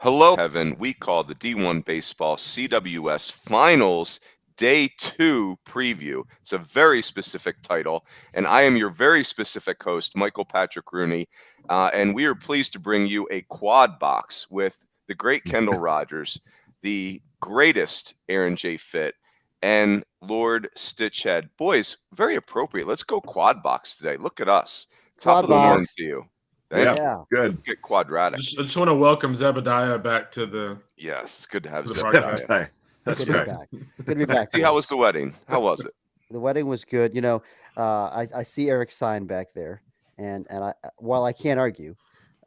Hello, Heaven. We call the D1 Baseball CWS Finals Day 2 preview. It's a very specific title, and I am your very specific host, Michael Patrick Rooney, and we are pleased to bring you a quad box with the great Kendall Rogers, the greatest Aaron J. Fitt, and Lord Stitchhead. Boys, very appropriate. Let's go quad box today. Look at us. Top Quad of the morning box. to you. Thank you. Yeah. Good. Get quadratic. I just want to welcome Zebediah back to the Yes, it's good to have to the Zebediah. podcast. That's Good to be right. back. Good to be back. See, how boys. was the wedding? How was it? The wedding was good. I see Eric's sign back there, and while I can't argue,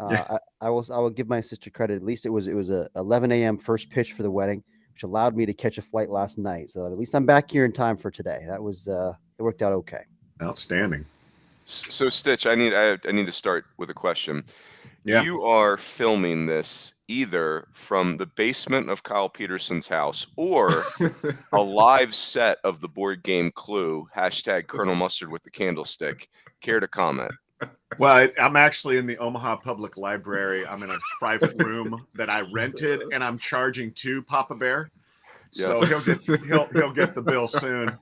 I will give my sister credit. At least it was a 11 a.m. first pitch for the wedding, which allowed me to catch a flight last night. So at least I'm back here in time for today. That was it worked out okay. Outstanding. So, Stitch, I need to start with a question. Yeah. You are filming this either from the basement of Kyle Peterson's house or a live set of the board game Clue, hashtag Colonel Mustard with the candlestick. Care to comment? Well, I'm actually in the Omaha Public Library. I'm in a private room that I rented, and I'm charging to Papa Bear. So Yes. he'll get the bill soon.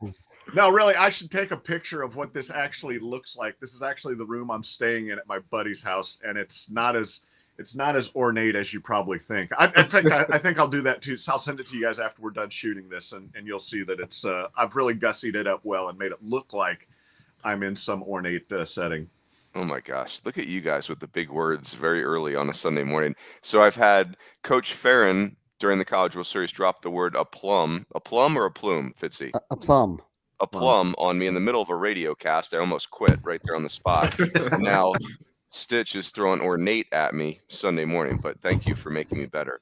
No, really, I should take a picture of what this actually looks like. This is actually the room I'm staying in at my buddy's house, and it's not as ornate as you probably think. I think I'll do that too. So I'll send it to you guys after we're done shooting this, and you'll see that it's I've really gussied it up well and made it look like I'm in some ornate setting. Oh my gosh, look at you guys with the big words very early on a Sunday morning. So I've had Coach Farron during the College World Series drop the word aplomb or a plume, Fitzy? A plum. A plum on me in the middle of a radio cast. I almost quit right there on the spot. Now Stitch is throwing ornate at me Sunday morning, but thank you for making me better.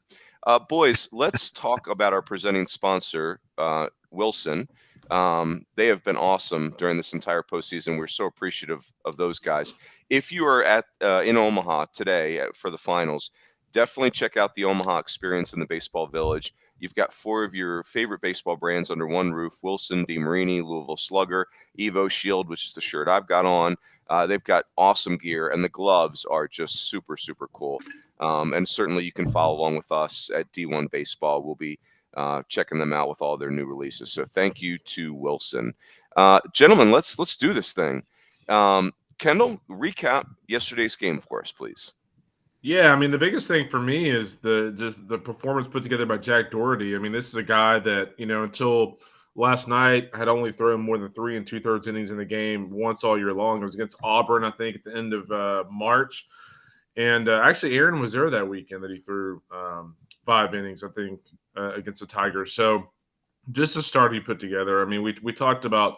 Boys, let's talk about our presenting sponsor, Wilson. They have been awesome during this entire postseason. We're so appreciative of those guys. If you are at in Omaha today for the finals, definitely check out the Omaha experience in the Baseball Village. You've got 4 of your favorite baseball brands under one roof: Wilson, DeMarini, Louisville Slugger, Evo Shield, which is the shirt I've got on. They've got awesome gear, and the gloves are just super, super cool. And certainly you can follow along with us at D1 Baseball. We'll be checking them out with all their new releases. So thank you to Wilson. Gentlemen, let's do this thing. Kendall, recap yesterday's game for us, please. Yeah, I mean, the biggest thing for me is the performance put together by Jack Doherty. I mean, this is a guy that, until last night had only thrown more than 3 2/3 innings in the game once all year long. It was against Auburn, I think, at the end of March. And actually, Aaron was there that weekend that he threw 5 innings, I think, against the Tigers. So just a start he put together. I mean, we talked about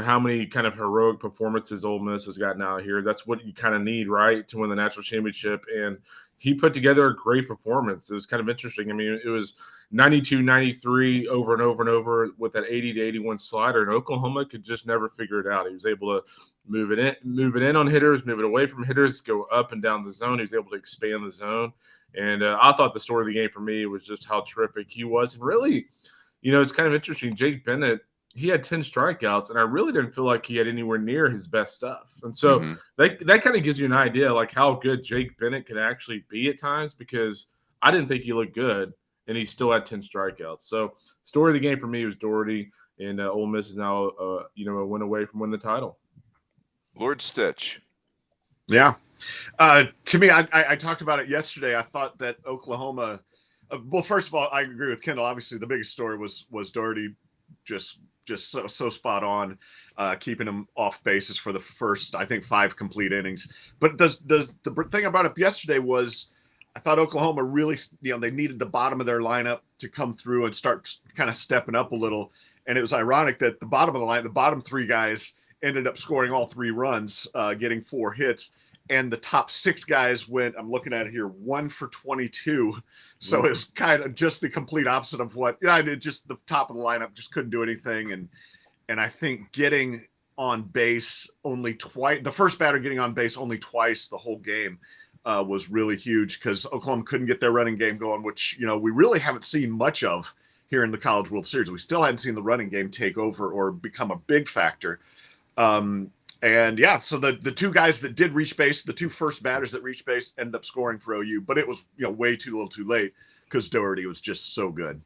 how many kind of heroic performances Ole Miss has gotten out here. That's what you kind of need, right, to win the national championship. And he put together a great performance. It was kind of interesting. I mean, it was 92-93 over and over and over with that 80-81 slider, and Oklahoma could just never figure it out. He was able to move it in on hitters, move it away from hitters, go up and down the zone. He was able to expand the zone. And I thought the story of the game for me was just how terrific he was. And really, it's kind of interesting. Jake Bennett, he had 10 strikeouts, and I really didn't feel like he had anywhere near his best stuff. And so that kind of gives you an idea like how good Jake Bennett can actually be at times, because I didn't think he looked good, and he still had 10 strikeouts. So story of the game for me was Doherty, and Ole Miss is now, a win away from winning the title. Lord Stitch. Yeah. To me, I talked about it yesterday. I thought that Oklahoma well, first of all, I agree with Kendall. Obviously, the biggest story was Doherty just so spot on, keeping him off bases for the first, I think, 5 complete innings. But the thing I brought up yesterday was I thought Oklahoma really, they needed the bottom of their lineup to come through and start kind of stepping up a little. And it was ironic that the bottom of the line, the bottom 3 guys ended up scoring all 3 runs, getting 4 hits. And the top 6 guys went, I'm looking at it here, 1 for 22. So it's kind of just the complete opposite of what, I did. Just the top of the lineup just couldn't do anything. And I think getting on base only twice, the first batter getting on base only twice the whole game was really huge, because Oklahoma couldn't get their running game going, which, we really haven't seen much of here in the College World Series. We still hadn't seen the running game take over or become a big factor. And yeah, so the two guys that did reach base, the two first batters that reached base, ended up scoring for OU, but it was way too little, too late because Doherty was just so good.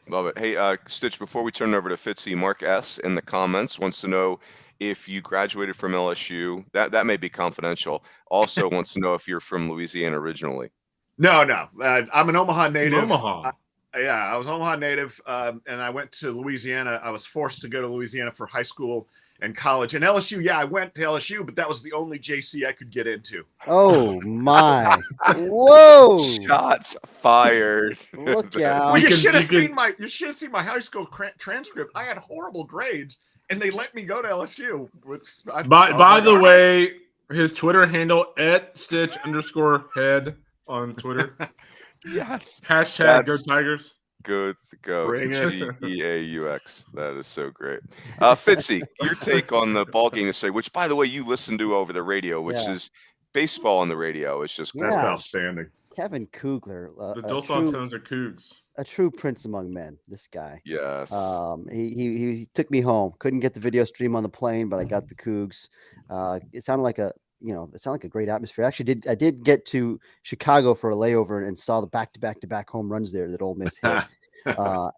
Love it. Hey, Stitch, before we turn it over to Fitzy, Mark S. in the comments wants to know if you graduated from LSU. That may be confidential. Also wants to know if you're from Louisiana originally. No. I'm an Omaha native. Omaha. I was an Omaha native, and I went to Louisiana. I was forced to go to Louisiana for high school and college. And LSU, I went to LSU, but that was the only JC I could get into. Oh my! Whoa! Shots fired. Look out! Well, you should have seen my high school transcript. I had horrible grades, and they let me go to LSU. Which by the way, his Twitter handle @Stitch_head on Twitter. Yes. Hashtag Go Tigers. Good to go. Bring it. GEAUX. That is so great. Fitzy, your take on the ball game yesterday, which, by the way, you listened to over the radio, which is baseball on the radio. It's just that's outstanding. Kevin Kugler, the Dulcet tones are Cougs. A true prince among men. This guy. Yes. He took me home. Couldn't get the video stream on the plane, but I got the Cougs. It sounded like a great atmosphere. Actually, I did get to Chicago for a layover and saw the back-to-back home runs there that Ole Miss hit,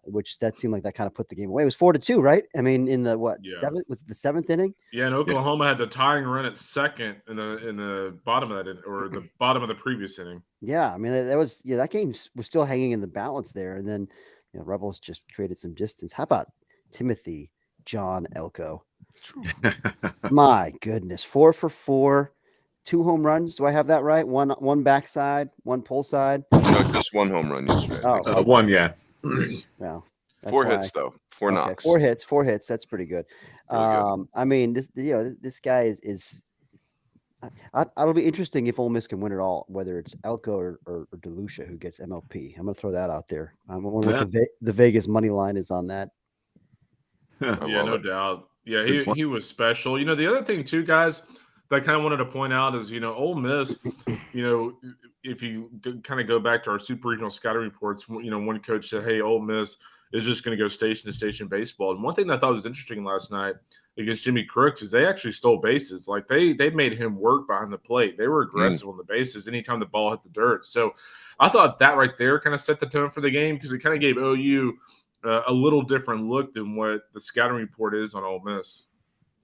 which that seemed like that kind of put the game away. It was 4-2, right? I mean, in the seventh, was it the seventh inning? Yeah, and Oklahoma had the tying run at second in the bottom of that or the bottom of the previous inning. Yeah, I mean that game was still hanging in the balance there, and then Rebels just created some distance. How about Timothy John Elko? My goodness, 4 for 4, 2 home runs. Do I have that right? One backside, one pull side. No, just one home run yesterday. Oh, one, yeah. No, 4 hits though. 4 knocks. 4 hits. That's pretty good. Really good. I mean, this guy is. It'll be interesting if Ole Miss can win it all, whether it's Elko or DeLucia who gets MLP. I'm going to throw that out there. I wonder what the Vegas money line is on that. Yeah, no doubt. Yeah, he was special. The other thing too, guys, that I kind of wanted to point out is, Ole Miss, if you kind of go back to our super regional scouting reports, one coach said, hey, Ole Miss is just going to go station to station baseball. And one thing that I thought was interesting last night against Jimmy Crooks is they actually stole bases. Like they made him work behind the plate. They were aggressive on the bases anytime the ball hit the dirt. So I thought that right there kind of set the tone for the game because it kind of gave OU a little different look than what the scouting report is on Ole Miss.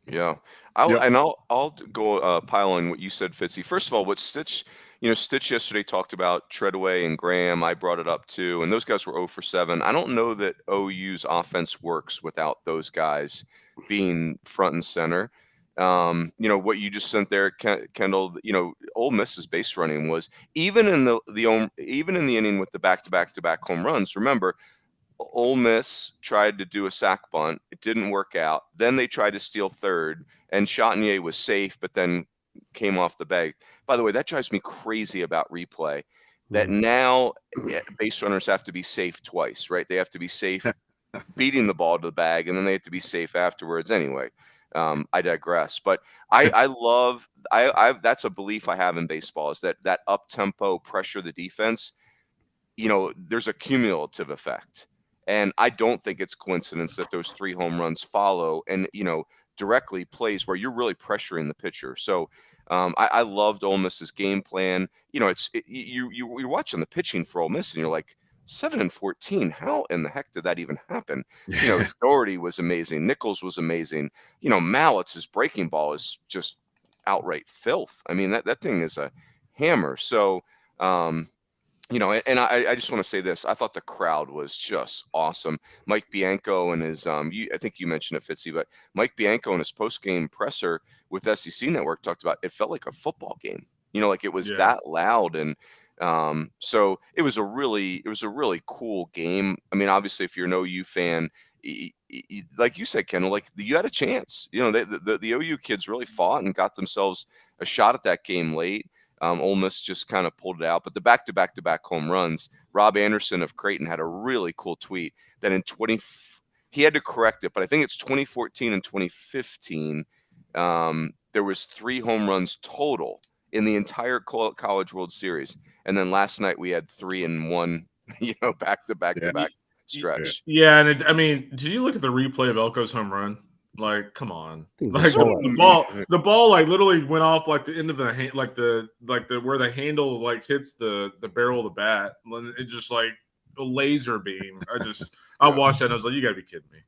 Yeah, I'll go pile on what you said, Fitzy. First of all, what Stitch yesterday talked about Treadway and Graham. I brought it up too, and those guys were 0 for 7. I don't know that OU's offense works without those guys being front and center. What you just sent there, Kendall. Ole Miss's base running was even in the inning with the back-to-back home runs. Remember, Ole Miss tried to do a sac bunt. It didn't work out. Then they tried to steal third, and Chatinier was safe, but then came off the bag. By the way, that drives me crazy about replay, that now base runners have to be safe twice, right? They have to be safe beating the ball to the bag, and then they have to be safe afterwards. Anyway, I digress. But I love that's a belief I have in baseball, is that up-tempo pressure the defense, there's a cumulative effect. And I don't think it's coincidence that those 3 home runs follow and, directly plays where you're really pressuring the pitcher. So I loved Ole Miss's game plan. You're watching the pitching for Ole Miss and you're like, 7-14. How in the heck did that even happen? Doherty was amazing. Nichols was amazing. Mallett's breaking ball is just outright filth. I mean, that thing is a hammer. So, and I just want to say this. I thought the crowd was just awesome. Mike Bianco and his I think you mentioned it, Fitzy, but Mike Bianco and his post-game presser with SEC Network talked about it felt like a football game. Like it was that loud, and so it was a really cool game. I mean, obviously, if you're an OU fan, like you said, Kendall, like you had a chance. The OU kids really fought and got themselves a shot at that game late. Ole Miss just kind of pulled it out. But the back-to-back home runs, Rob Anderson of Creighton had a really cool tweet that he had to correct it, but I think it's 2014 and 2015. There was 3 home runs total in the entire College World Series. And then last night we had 3 in 1, back-to-back stretch. Yeah, and did you look at the replay of Elko's home run? Like, come on! Things Like are so the ball like literally went off like the end of the hand, like the where the handle like hits the barrel of the bat. It just like a laser beam. I watched that and I was like, you gotta be kidding me.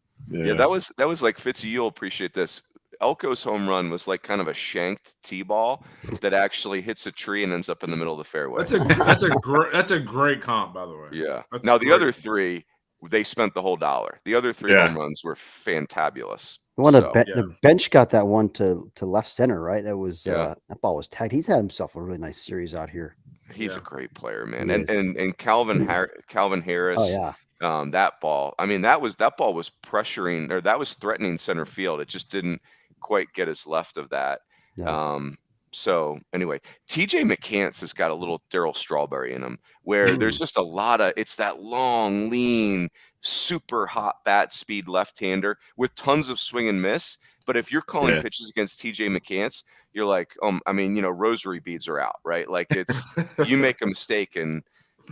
Yeah, that was like Fitzy. You'll appreciate this. Elko's home run was like kind of a shanked T-ball that actually hits a tree and ends up in the middle of the fairway. That's a great comp, by the way. Yeah. That's Now the great. other three, they spent the whole dollar. The other three home runs were fantabulous. The bench got that one to left center, right? That was Yeah. that ball was tight. He's had himself a really nice series out here. He's a great player, man. He is. And Calvin Harris. Oh yeah. That ball. I mean, that ball was pressuring, or that was threatening center field. It just didn't quite get us left of that. No. So anyway, TJ McCants has got a little Darryl Strawberry in him, where there's just a lot of, it's that long, lean, super hot bat speed left-hander with tons of swing and miss. But if you're calling pitches against TJ McCants, you're like, I mean, rosary beads are out, right? Like it's, you make a mistake and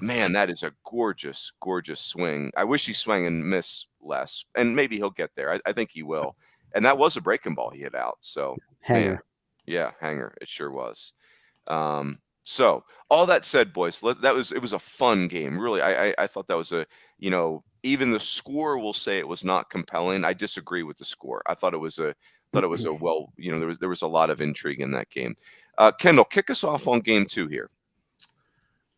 man, that is a gorgeous, gorgeous swing. I wish he swung and missed less, and maybe he'll get there. I think he will. And that was a breaking ball he hit out. So hanger. Man, yeah, hanger. It sure was. So all that said, boys, it was a fun game. Really, I thought that was even the score will say it was not compelling. I disagree with the score. I thought it was a well, there was a lot of intrigue in that game. Kendall, kick us off on game 2 here.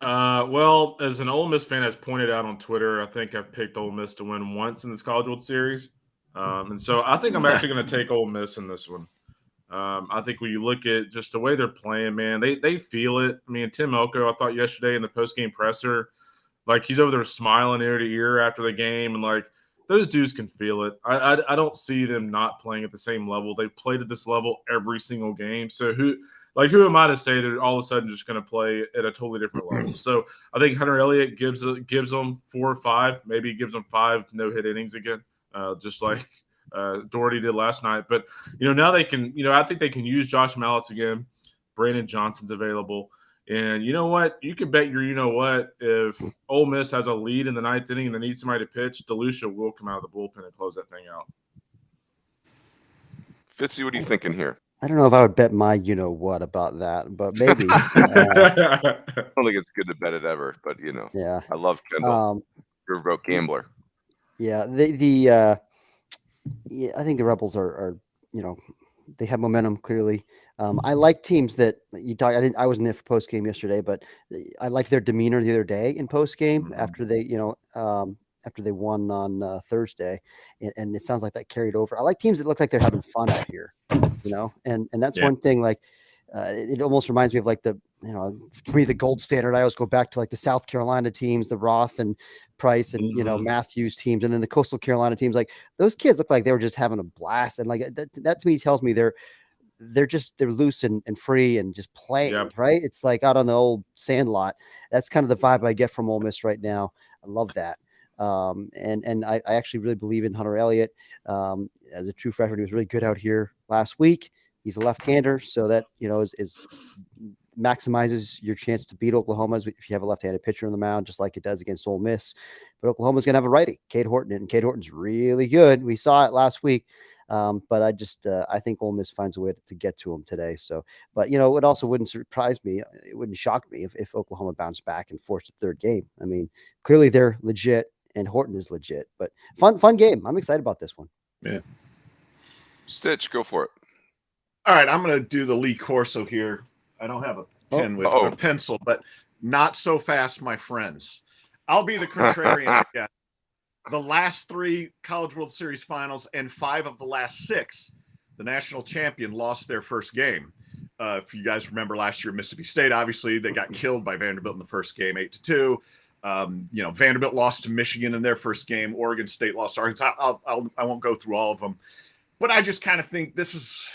Well, as an Ole Miss fan has pointed out on Twitter, I think I've picked Ole Miss to win once in this College World Series. And so I think I'm actually going to take Ole Miss in this one. I think when you look at just the way they're playing, man, they feel it. I mean, Tim Elko, I thought yesterday in the post-game presser, like he's over there smiling ear to ear after the game, and like those dudes can feel it. I don't see them not playing at the same level. They've played at this level every single game. So who am I to say they're all of a sudden just going to play at a totally different level? So I think Hunter Elliott gives them 4 or 5, maybe gives them 5 no-hit innings again, just like Doherty did last night. But, now they can, I think they can use Josh Mallett again. Brandon Johnson's available. And you know what? You can bet if Ole Miss has a lead in the 9th inning and they need somebody to pitch, DeLucia will come out of the bullpen and close that thing out. Fitzy, what are you thinking here? I don't know if I would bet my what about that, but maybe. I don't think it's good to bet it ever, but yeah. I love Kendall. You're a broke gambler. Yeah, I think the Rebels are they have momentum clearly. I like teams that you talk. I wasn't there for post game yesterday, but I liked their demeanor the other day in post game after they after they won on Thursday, and it sounds like that carried over. I like teams that look like they're having fun out here, and that's one thing. Like it almost reminds me of like for me the gold standard. I always go back to like the South Carolina teams, the Roth and Price and Matthews teams, and then the Coastal Carolina teams. Like those kids look like they were just having a blast, and like that to me tells me they're loose and free and just playing, right? It's like out on the old sand lot. That's kind of the vibe I get from Ole Miss right now. I love that. And I actually really believe in Hunter Elliott. As a true freshman, he was really good out here last week. He's a left-hander, so that is maximizes your chance to beat Oklahoma if you have a left-handed pitcher on the mound, just like it does against Ole Miss. But Oklahoma's going to have a righty, Cade Horton, and Cade Horton's really good. We saw it last week. But I think Ole Miss finds a way to get to him today. So, but it also wouldn't surprise me. It wouldn't shock me if Oklahoma bounced back and forced a third game. I mean, clearly they're legit and Horton is legit, but fun game. I'm excited about this one. Yeah. Stitch, go for it. All right. I'm going to do the Lee Corso here. I don't have a pen with a pencil, but not so fast, my friends. I'll be the contrarian. Yeah. The last 3 College World Series finals and 5 of the last 6, the national champion lost their first game. If you guys remember last year, Mississippi State, obviously they got killed by Vanderbilt in the first game, 8-2. Vanderbilt lost to Michigan in their first game. Oregon State lost to Arkansas. I won't go through all of them, but I just kind of think this is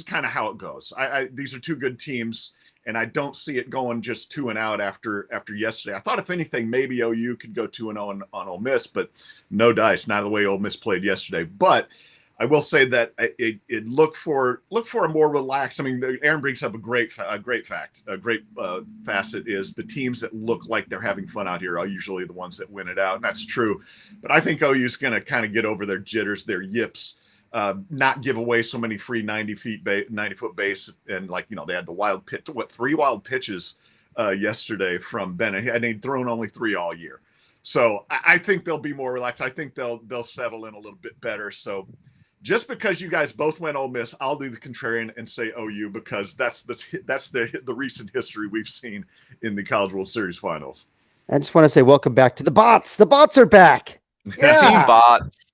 kind of how it goes. These are 2 good teams. And I don't see it going just 2-0 after yesterday. I thought, if anything, maybe OU could go 2-0 on Ole Miss, but no dice. Not the way Ole Miss played yesterday. But I will say that it look for a more relaxed. I mean, Aaron brings up a great facet is the teams that look like they're having fun out here are usually the ones that win it out, and that's true. But I think OU is going to kind of get over their jitters, their yips. not give away so many free 90-foot base, and they had the wild pitch, 3 wild pitches yesterday from Bennett, and they'd thrown only 3 all year. So I think they'll be more relaxed. I think they'll settle in a little bit better. So just because you guys both went Ole Miss, I'll do the contrarian and say OU, because that's the recent history we've seen in the College World Series finals. I just want to say welcome back to the bots. The bots are back. Yeah. Team bots.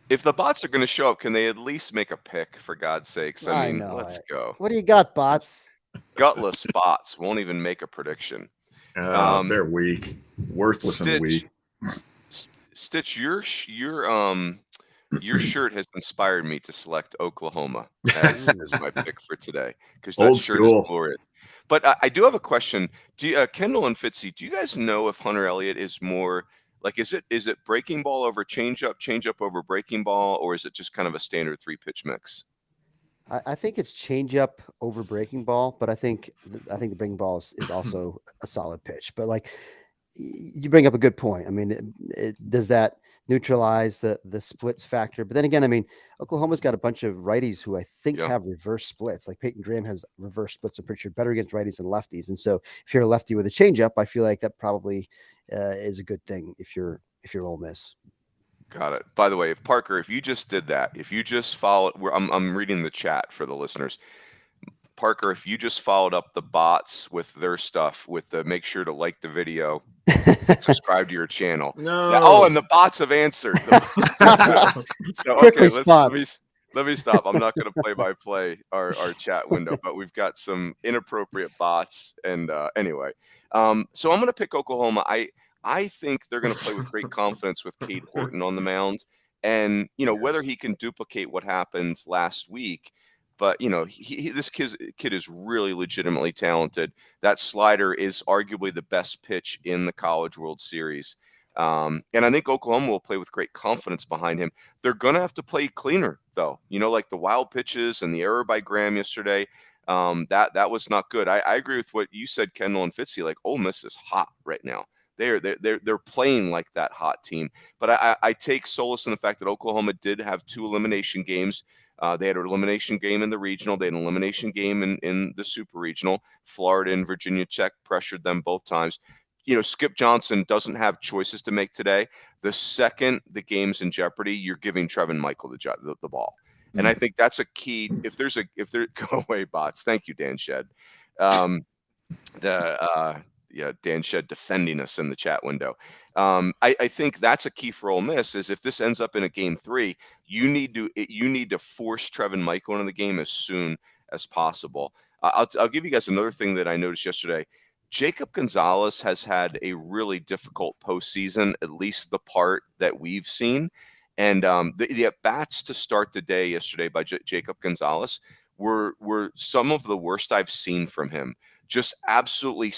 If the bots are going to show up, can they at least make a pick, for God's sakes? I mean, let's go. What do you got, bots? Gutless bots won't even make a prediction. They're weak, worthless, and weak. Stitch, your shirt has inspired me to select Oklahoma as my pick for today, because that shirt is glorious. But I do have a question. Kendall and Fitzy, do you guys know if Hunter Elliott is more like, is it breaking ball over changeup over breaking ball, or is it just kind of a standard 3-pitch mix? I think it's changeup over breaking ball, but I think the breaking ball is also a solid pitch. But like, you bring up a good point. I mean, does that neutralize the splits factor? But then again, I mean, Oklahoma's got a bunch of righties who I think have reverse splits. Like Peyton Graham has reverse splits. I'm pretty sure better against righties than lefties. And so if you're a lefty with a changeup, I feel like that probably is a good thing if you're Ole Miss. Got it. By the way, if you just did that, if you just followed, I'm reading the chat for the listeners. Parker, if you just followed up the bots with their stuff, with the make sure to like the video, subscribe to your channel. No. And the bots have answered. So okay, let me stop. I'm not going to play our chat window, but we've got some inappropriate bots. And anyway, so I'm going to pick Oklahoma. I think they're going to play with great confidence with Cade Horton on the mound, and whether he can duplicate what happened last week. But this kid is really legitimately talented. That slider is arguably the best pitch in the College World Series, and I think Oklahoma will play with great confidence behind him. They're going to have to play cleaner, though. Like the wild pitches and the error by Graham yesterday. That was not good. I agree with what you said, Kendall and Fitzy. Like, Ole Miss is hot right now. They're playing like that hot team. But I take solace in the fact that Oklahoma did have 2 elimination games. They had an elimination game in the regional. They had an elimination game in the super regional. Florida and Virginia Tech pressured them both times. Skip Johnson doesn't have choices to make today. The second the game's in jeopardy, you're giving Trevin Michael the ball. And I think that's a key. If there go away bots. Thank you, Dan Shed. Dan Shed defending us in the chat window. I think that's a key for Ole Miss, is if this ends up in a game 3, you need to force Trevin Michael into the game as soon as possible. I'll give you guys another thing that I noticed yesterday. Jacob Gonzalez has had a really difficult postseason, at least the part that we've seen. And the at-bats to start the day yesterday by Jacob Gonzalez were some of the worst I've seen from him. Just absolutely,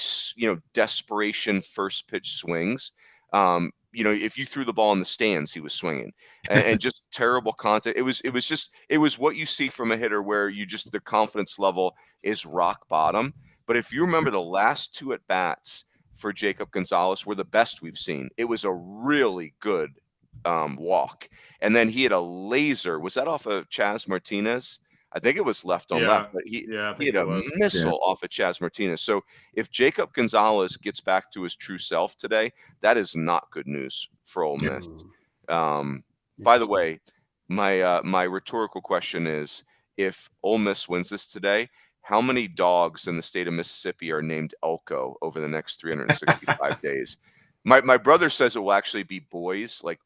desperation first pitch swings. If you threw the ball in the stands, he was swinging, and just terrible contact. It was what you see from a hitter, where the confidence level is rock bottom. But if you remember, the last 2 at bats for Jacob Gonzalez were the best we've seen. It was a really good walk, and then he had a laser. Was that off of Chaz Martinez? I think it was left on left, but he had a missile off of Chaz Martinez. So if Jacob Gonzalez gets back to his true self today, that is not good news for Ole Miss. By the way, my rhetorical question is, if Ole Miss wins this today, how many dogs in the state of Mississippi are named Elko over the next 365 days? My brother says it will actually be boys, like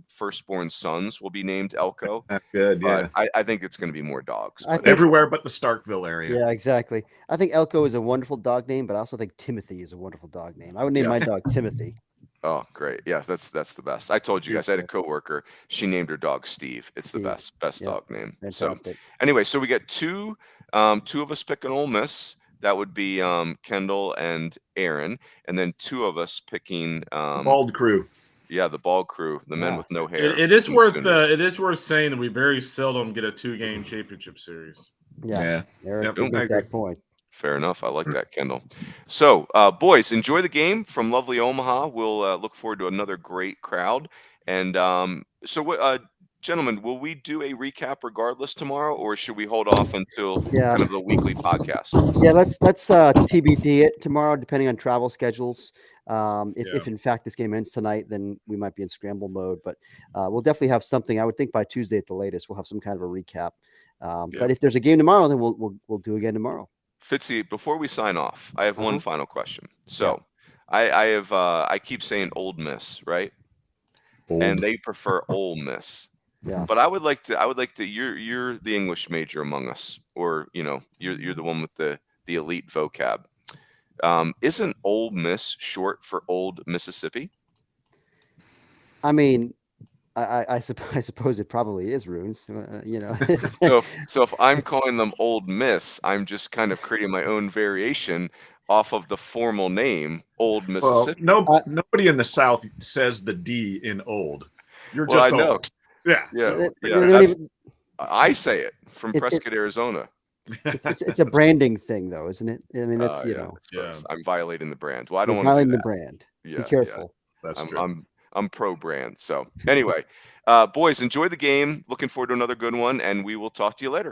firstborn sons will be named Elko. That's good, yeah. I think it's going to be more dogs. Everywhere but the Starkville area. Yeah, exactly. I think Elko is a wonderful dog name, but I also think Timothy is a wonderful dog name. I would name my dog Timothy. Oh, great. Yeah, that's the best. I told you guys, I had a coworker. She named her dog Steve. It's the best dog name. Fantastic. So anyway, so we get two of us picking Ole Miss. That would be Kendall and Aaron, and then 2 of us picking Bald Crew. Yeah, the Bald Crew, the men with no hair. It is worth saying that we very seldom get a 2-game championship series. Yeah. Aaron, at that point. Fair enough. I like that, Kendall. So, boys, enjoy the game from lovely Omaha. We'll look forward to another great crowd. And so, what gentlemen, will we do a recap regardless tomorrow, or should we hold off until Yeah. kind of the weekly podcast? Yeah, let's TBD it tomorrow, depending on travel schedules. If in fact this game ends tonight, then we might be in scramble mode. But we'll definitely have something. I would think by Tuesday at the latest, we'll have some kind of a recap. But if there's a game tomorrow, then we'll do again tomorrow. Fitzy, before we sign off, I have one final question. So, Yeah. I keep saying Old Miss, right? And they prefer Ole Miss. Yeah. But I would like to. You're the English major among us, or you're the one with the elite vocab. Isn't Ole Miss short for Old Mississippi? I mean, I suppose it probably is, Runes. So if I'm calling them Old Miss, I'm just kind of creating my own variation off of the formal name, Old Mississippi. Well, nobody in the South says the D in old. You're Well, just I know. old. Yeah. I say it from Prescott, Arizona. It's a branding thing, though, isn't it? I mean, that's I'm violating the brand. Well, I don't want violating to the brand. Yeah, be careful. Yeah, that's true. I'm pro brand. So anyway, boys, enjoy the game. Looking forward to another good one, and we will talk to you later.